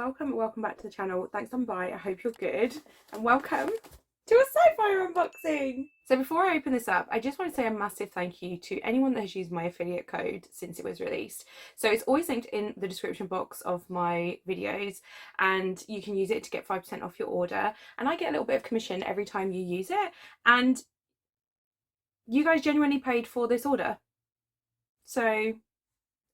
welcome back to the channel. Thanks for by. I hope you're good and welcome to a SciFier unboxing. So before I open this up, I just want to say a massive thank you to anyone that has used my affiliate code since it was released. So it's always linked in the description box of my videos and you can use it to get 5% off your order, and I get a little bit of commission every time you use it, and you guys genuinely paid for this order, so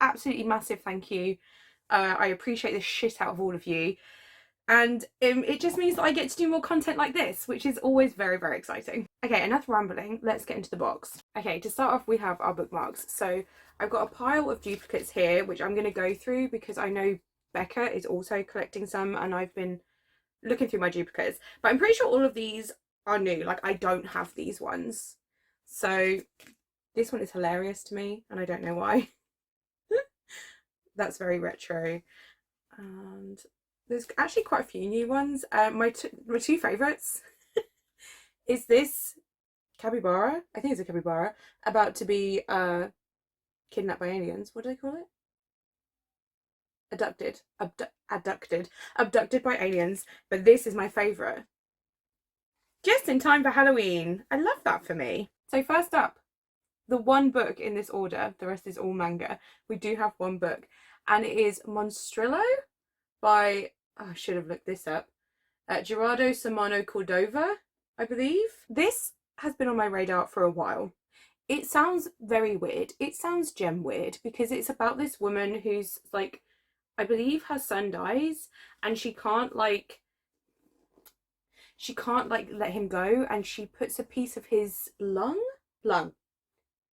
absolutely massive thank you. I appreciate the shit out of all of you, and it just means that I get to do more content like this, which is always very, very exciting. Okay, enough rambling, let's get into the box. Okay, to start off we have our bookmarks. So I've got a pile of duplicates here which I'm going to go through because I know Becca is also collecting some and I've been looking through my duplicates, but I'm pretty sure all of these are new. Like, I don't have these ones, so this one is hilarious to me and I don't know why. That's very retro, and there's actually quite a few new ones. My two favourites is this capybara, I think it's a capybara, about to be kidnapped by aliens. What do they call it? Abducted by aliens. But this is my favourite. Just in time for Halloween. I love that for me. So first up, the one book in this order, the rest is all manga. We do have one book, and it is Monstrillo by, oh, I should have looked this up, Gerardo Samano Cordova, I believe. This has been on my radar for a while. It sounds very weird. It sounds gem weird because it's about this woman who's like, I believe her son dies and she can't like let him go, and she puts a piece of his lung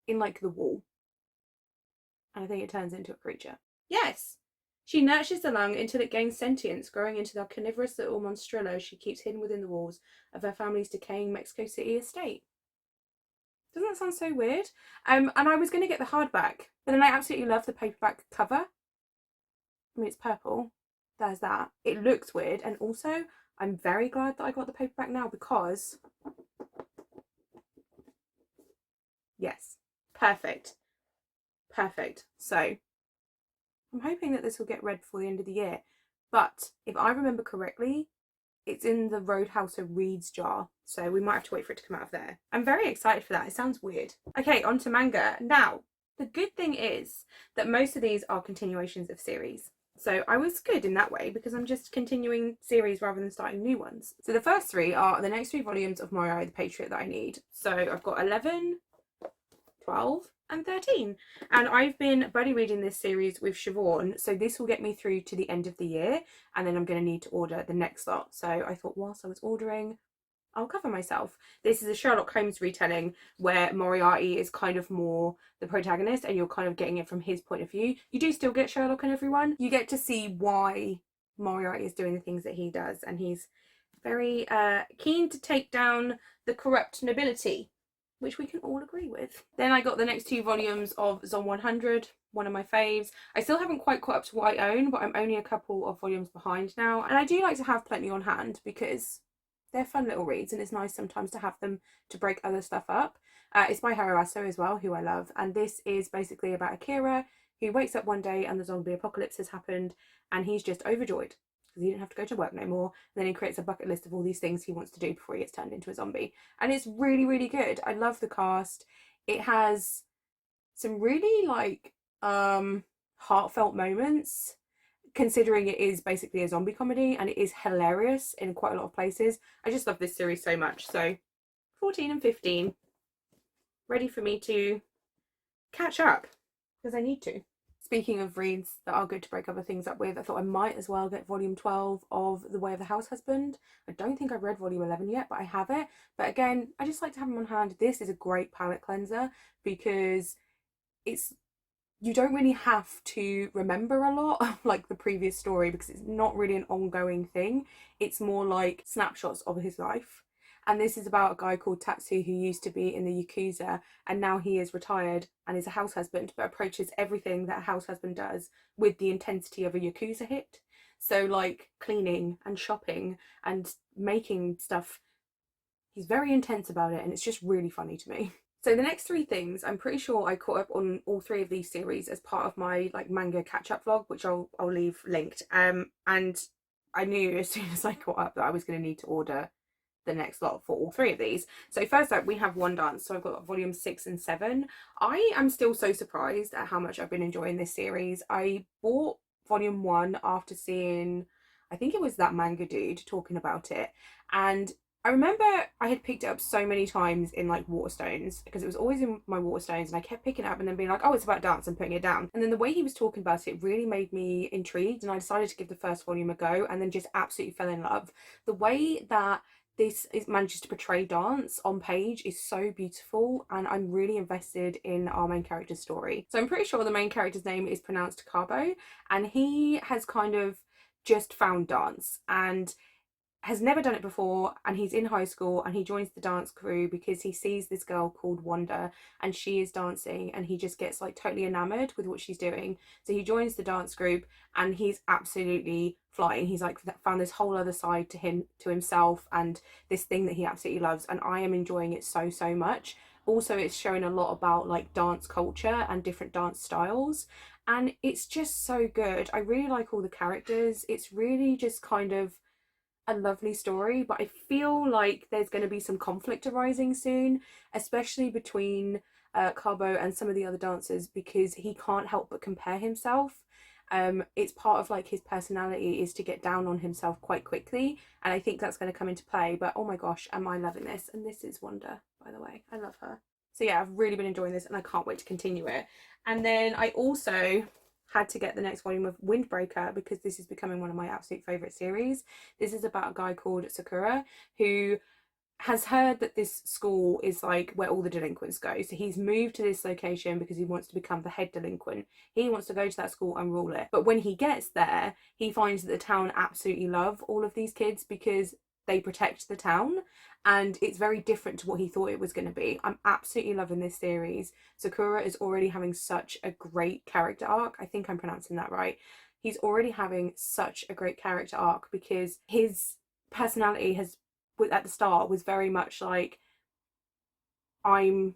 in like the wall, and I think it turns into a creature. Yes, she nurtures the lung until it gains sentience, growing into the carnivorous little monstrillo she keeps hidden within the walls of her family's decaying Mexico City estate. Doesn't that sound so weird? And I was going to get the hardback, but then I absolutely love the paperback cover. I mean, it's purple. There's that. It looks weird, and also I'm very glad that I got the paperback now because, yes, perfect. So I'm hoping that this will get read before the end of the year, but if I remember correctly, it's in the Roadhouse of Reeds jar, so we might have to wait for it to come out of there. I'm very excited for that. It sounds weird. Okay, on to manga. Now, the good thing is that most of these are continuations of series. So I was good in that way because I'm just continuing series rather than starting new ones. So the first three are the next three volumes of Moriarty the Patriot that I need. So I've got 11, 12 and 13, and I've been buddy reading this series with Siobhan, so this will get me through to the end of the year, and then I'm going to need to order the next lot. So I thought whilst I was ordering, I'll cover myself. This is a Sherlock Holmes retelling where Moriarty is kind of more the protagonist and you're kind of getting it from his point of view. You do still get Sherlock and everyone. You get to see why Moriarty is doing the things that he does, and he's very keen to take down the corrupt nobility, which we can all agree with. Then I got the next two volumes of Zone 100, one of my faves. I still haven't quite caught up to what I own, but I'm only a couple of volumes behind now. And I do like to have plenty on hand because they're fun little reads and it's nice sometimes to have them to break other stuff up. It's by Haruaso as well, who I love. And this is basically about Akira, who wakes up one day and the zombie apocalypse has happened and he's just overjoyed because he didn't have to go to work no more. And then he creates a bucket list of all these things he wants to do before he gets turned into a zombie. And it's really, really good. I love the cast. It has some really like heartfelt moments, considering it is basically a zombie comedy, and it is hilarious in quite a lot of places. I just love this series so much. So 14 and 15, ready for me to catch up because I need to. Speaking of reads that are good to break other things up with, I thought I might as well get volume 12 of The Way of the House Husband. I don't think I've read volume 11 yet, but I have it. But again, I just like to have them on hand. This is a great palate cleanser because you don't really have to remember a lot of like the previous story because it's not really an ongoing thing. It's more like snapshots of his life. And this is about a guy called Tatsu who used to be in the Yakuza, and now he is retired and is a house husband, but approaches everything that a house husband does with the intensity of a Yakuza hit. So like cleaning and shopping and making stuff, he's very intense about it, and it's just really funny to me. So the next three things, I'm pretty sure I caught up on all three of these series as part of my like manga catch-up vlog, which I'll leave linked. And I knew as soon as I caught up that I was going to need to order the next lot for all three of these. So first up we have One Dance. So I've got volume 6 and 7. I am still so surprised at how much I've been enjoying this series. I bought volume 1 after seeing, I think it was that manga dude talking about it, and I remember I had picked it up so many times in like Waterstones, because it was always in my Waterstones, and I kept picking it up and then being like, oh, it's about dance, and putting it down. And then the way he was talking about it really made me intrigued, and I decided to give the first volume a go, and then just absolutely fell in love. The way that this is manages to portray dance on page is so beautiful, and I'm really invested in our main character's story. So I'm pretty sure the main character's name is pronounced Cabo, and he has kind of just found dance and has never done it before, and he's in high school and he joins the dance crew because he sees this girl called Wanda and she is dancing, and he just gets like totally enamored with what she's doing. So he joins the dance group and he's absolutely flying. He's like found this whole other side to himself and this thing that he absolutely loves, and I am enjoying it so much. Also, it's showing a lot about like dance culture and different dance styles, and it's just so good. I really like all the characters. It's really just kind of a lovely story, but I feel like there's going to be some conflict arising soon, especially between Carbo and some of the other dancers, because he can't help but compare himself. It's part of like his personality is to get down on himself quite quickly, and I think that's going to come into play. But oh my gosh, am I loving this. And this is Wanda, by the way. I love her. So yeah, I've really been enjoying this and I can't wait to continue it. And then I also had to get the next volume of Windbreaker because this is becoming one of my absolute favourite series. This is about a guy called Sakura who has heard that this school is like where all the delinquents go. So he's moved to this location because he wants to become the head delinquent. He wants to go to that school and rule it. But when he gets there, he finds that the town absolutely love all of these kids because they protect the town, and it's very different to what he thought it was going to be. I'm absolutely loving this series. Sakura is already having such a great character arc. I think I'm pronouncing that right. He's already having such a great character arc because his personality has, at the start, was very much like, I'm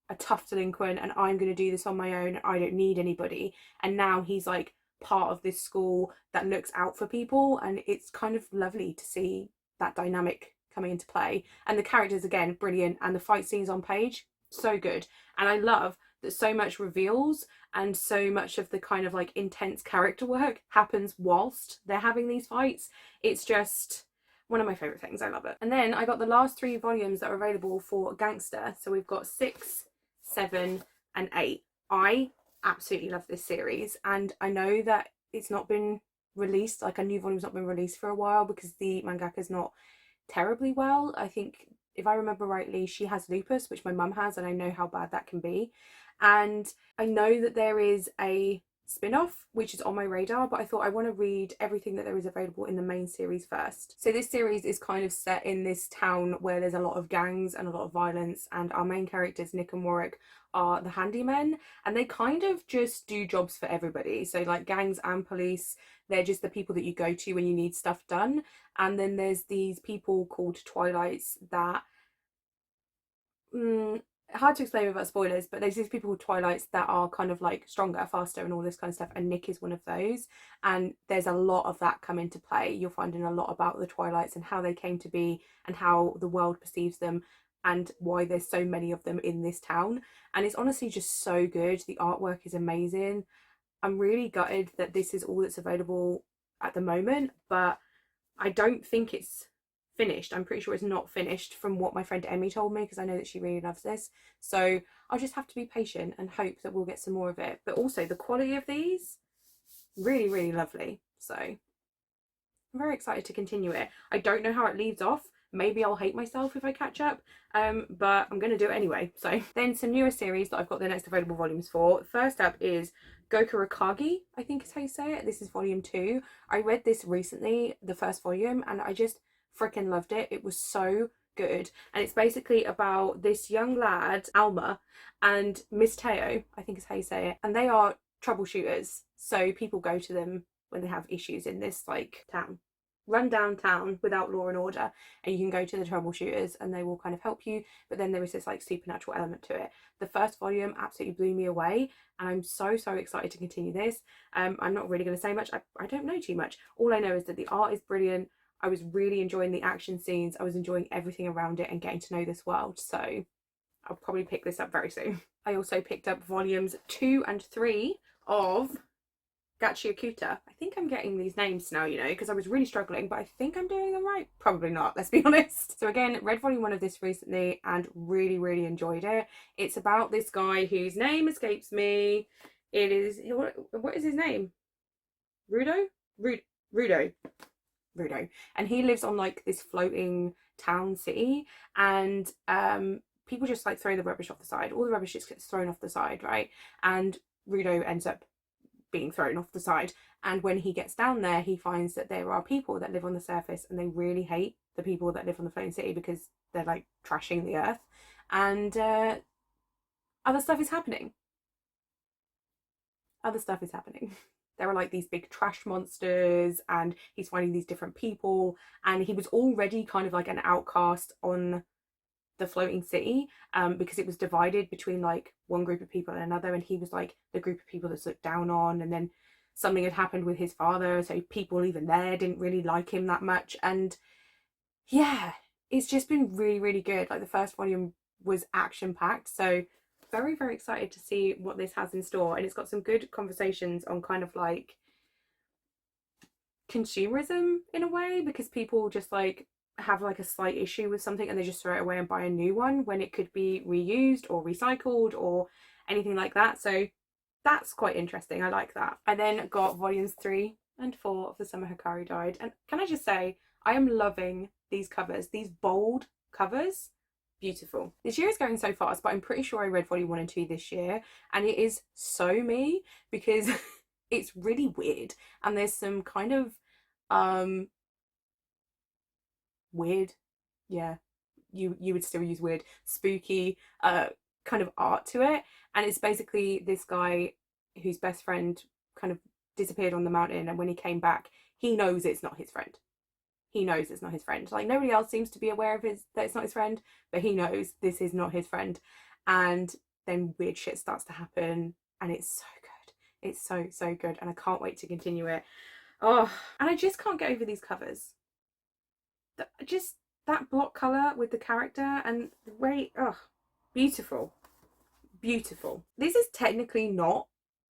a tough delinquent and I'm going to do this on my own and I don't need anybody. And now he's like part of this school that looks out for people, and it's kind of lovely to see that dynamic coming into play. And the characters, again, brilliant, and the fight scenes on page, so good. And I love that so much reveals and so much of the kind of like intense character work happens whilst they're having these fights. It's just one of my favourite things. I love it. And then I got the last 3 volumes that are available for Gangster. So we've got 6, 7 and 8. I absolutely love this series, and I know that it's not been released, like a new volume's not been released for a while because the mangaka's not terribly well. I think, if I remember rightly, she has lupus, which my mum has, and I know how bad that can be. And I know that there is a spin-off which is on my radar, but I thought I want to read everything that there is available in the main series first. So this series is kind of set in this town where there's a lot of gangs and a lot of violence, and our main characters, Nick and Warwick, are the handymen, and they kind of just do jobs for everybody. So like gangs and police, they're just the people that you go to when you need stuff done. And then there's these people called Twilights that hard to explain without spoilers, but there's these people with Twilights that are kind of like stronger, faster and all this kind of stuff, and Nick is one of those. And there's a lot of that come into play. You're finding a lot about the Twilights and how they came to be and how the world perceives them and why there's so many of them in this town. And it's honestly just so good. The artwork is amazing. I'm really gutted that this is all that's available at the moment, but I don't think it's finished. I'm pretty sure it's not finished from what my friend Emmy told me, because I know that she really loves this. So I'll just have to be patient and hope that we'll get some more of it. But also the quality of these, really lovely. So I'm very excited to continue it. I don't know how it leaves off. Maybe I'll hate myself if I catch up, but I'm going to do it anyway. So then some newer series that I've got the next available volumes for. First up is Gokurakagi, I think is how you say it. This is volume 2. I read this recently, the first volume, and I just freaking loved it. It was so good. And it's basically about this young lad, Alma, and Miss Teo, I think is how you say it. And they are troubleshooters. So people go to them when they have issues in this like town. run downtown without law and order, and you can go to the troubleshooters and they will kind of help you, but then there is this like supernatural element to it. The first volume absolutely blew me away, and I'm so excited to continue this. I'm not really going to say much. I don't know too much. All I know is that the art is brilliant. I was really enjoying the action scenes. I was enjoying everything around it and getting to know this world, so I'll probably pick this up very soon. I also picked up volumes 2 and 3 of Gachiakuta. I think I'm getting these names now, you know, because I was really struggling, but I think I'm doing them right. Probably not, let's be honest. So again, read volume 1 of this recently and really enjoyed it. It's about this guy whose name escapes me. It is, what is his name? Rudo? Rudo. And he lives on like this floating town city, and people just like throw the rubbish off the side. All the rubbish just gets thrown off the side, right? And Rudo ends up being thrown off the side, and when he gets down there he finds that there are people that live on the surface and they really hate the people that live on the floating city because they're like trashing the earth, and other stuff is happening. There are like these big trash monsters, and he's finding these different people, and he was already kind of like an outcast on the floating city, because it was divided between like one group of people and another, and he was like the group of people that's looked down on, and then something had happened with his father, so people even there didn't really like him that much. And yeah, it's just been really good. Like the first volume was action packed, so very excited to see what this has in store. And it's got some good conversations on kind of like consumerism in a way, because people just like have like a slight issue with something and they just throw it away and buy a new one when it could be reused or recycled or anything like that. So that's quite interesting. I like that. I then got volumes 3 and 4 of The Summer Hikari Died, and can I just say, I am loving these covers, these bold covers. Beautiful. This year is going so fast, but I'm pretty sure I read volume 1 and 2 this year, and it is so me because it's really weird, and there's some kind of weird, yeah, you would still use weird, spooky kind of art to it. And it's basically this guy whose best friend kind of disappeared on the mountain, and when he came back he knows it's not his friend. Like nobody else seems to be aware of that it's not his friend, but he knows this is not his friend. And then weird shit starts to happen, and it's so good. It's so good, and I can't wait to continue it. Oh, and I just can't get over these covers. Just that block color with the character and the way, oh, beautiful. This is technically not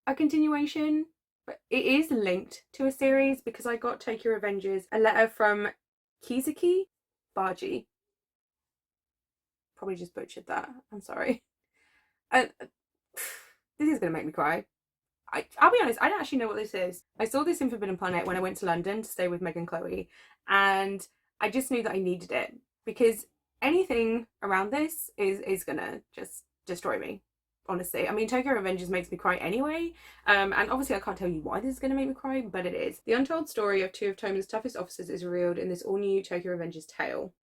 a continuation, but it is linked to a series because I got Tokyo Revengers, a letter from Kizuki Baji. Probably just butchered that. I'm sorry. This is going to make me cry. I'll be honest, I don't actually know what this is. I saw this in Forbidden Planet when I went to London to stay with Meg and Chloe, and I just knew that I needed it because anything around this is gonna just destroy me, honestly. I mean, Tokyo Revengers makes me cry anyway, and obviously I can't tell you why this is going to make me cry, but it is. The untold story of 2 of Toma's toughest officers is revealed in this all-new Tokyo Revengers tale.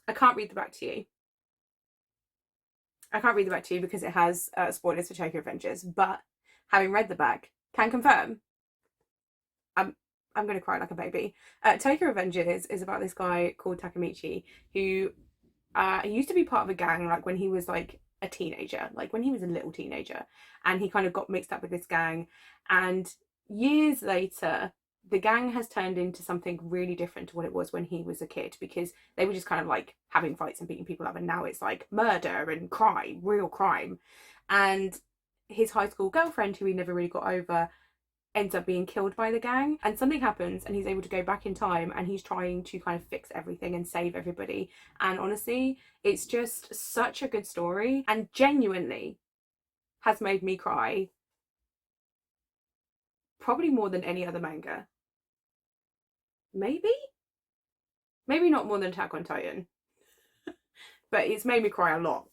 I can't read the back to you. Because it has spoilers for Tokyo Revengers, but having read the back, can confirm I'm going to cry like a baby. Tokyo Revengers is about this guy called Takemichi who he used to be part of a gang like when he was like a teenager, like when he was a little teenager, and he kind of got mixed up with this gang, and years later the gang has turned into something really different to what it was when he was a kid, because they were just kind of like having fights and beating people up, and now it's like murder and crime, real crime. And his high school girlfriend, who he never really got over, ends up being killed by the gang, and something happens and he's able to go back in time, and he's trying to kind of fix everything and save everybody. And honestly, it's just such a good story and genuinely has made me cry probably more than any other manga. Maybe not more than Attack on Titan, but it's made me cry a lot,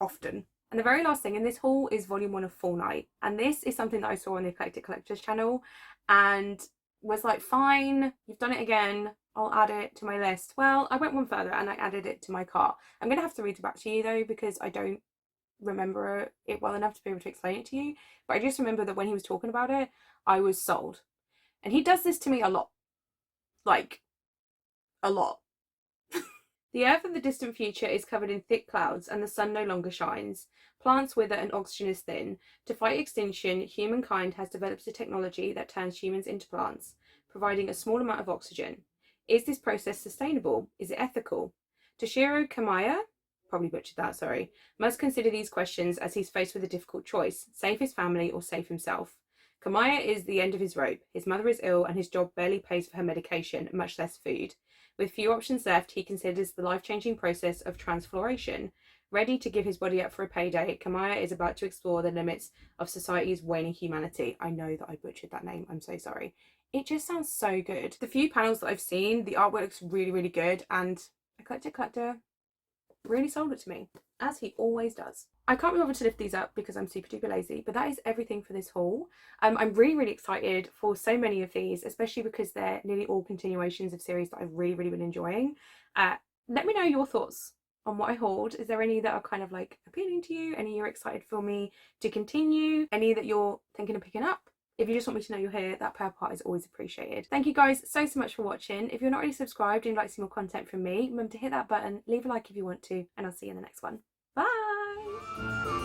often. And the very last thing in this haul is volume 1 of Full Night. And this is something that I saw on the Eclectic Collectors channel and was like, fine, you've done it again, I'll add it to my list. Well, I went one further and I added it to my cart. I'm going to have to read it back to you though, because I don't remember it well enough to be able to explain it to you. But I just remember that when he was talking about it, I was sold. And he does this to me a lot. like a lot. The Earth of the distant future is covered in thick clouds and the sun no longer shines. Plants wither and oxygen is thin. To fight extinction, humankind has developed a technology that turns humans into plants, providing a small amount of oxygen. Is this process sustainable? Is it ethical? Toshiro Kamiya, probably butchered that, sorry, must consider these questions as he's faced with a difficult choice: save his family or save himself. Kamiya is the end of his rope. His mother is ill and his job barely pays for her medication, much less food. With few options left, he considers the life-changing process of transfloration. Ready to give his body up for a payday, Kamiya is about to explore the limits of society's waning humanity. I know that I butchered that name, I'm so sorry. It just sounds so good. The few panels that I've seen, the artwork looks really, really good, and a collector really sold it to me, as he always does. I can't be bothered to lift these up because I'm super duper lazy, but that is everything for this haul. I'm really, really excited for so many of these, especially because they're nearly all continuations of series that I've really, really been enjoying. Let me know your thoughts on what I hauled. Is there any that are kind of like appealing to you? Any you're excited for me to continue? Any that you're thinking of picking up? If you just want me to know you're here, that per part is always appreciated. Thank you guys so much for watching. If you're not already subscribed and you'd like to see more content from me, remember to hit that button, leave a like if you want to, and I'll see you in the next one. Bye!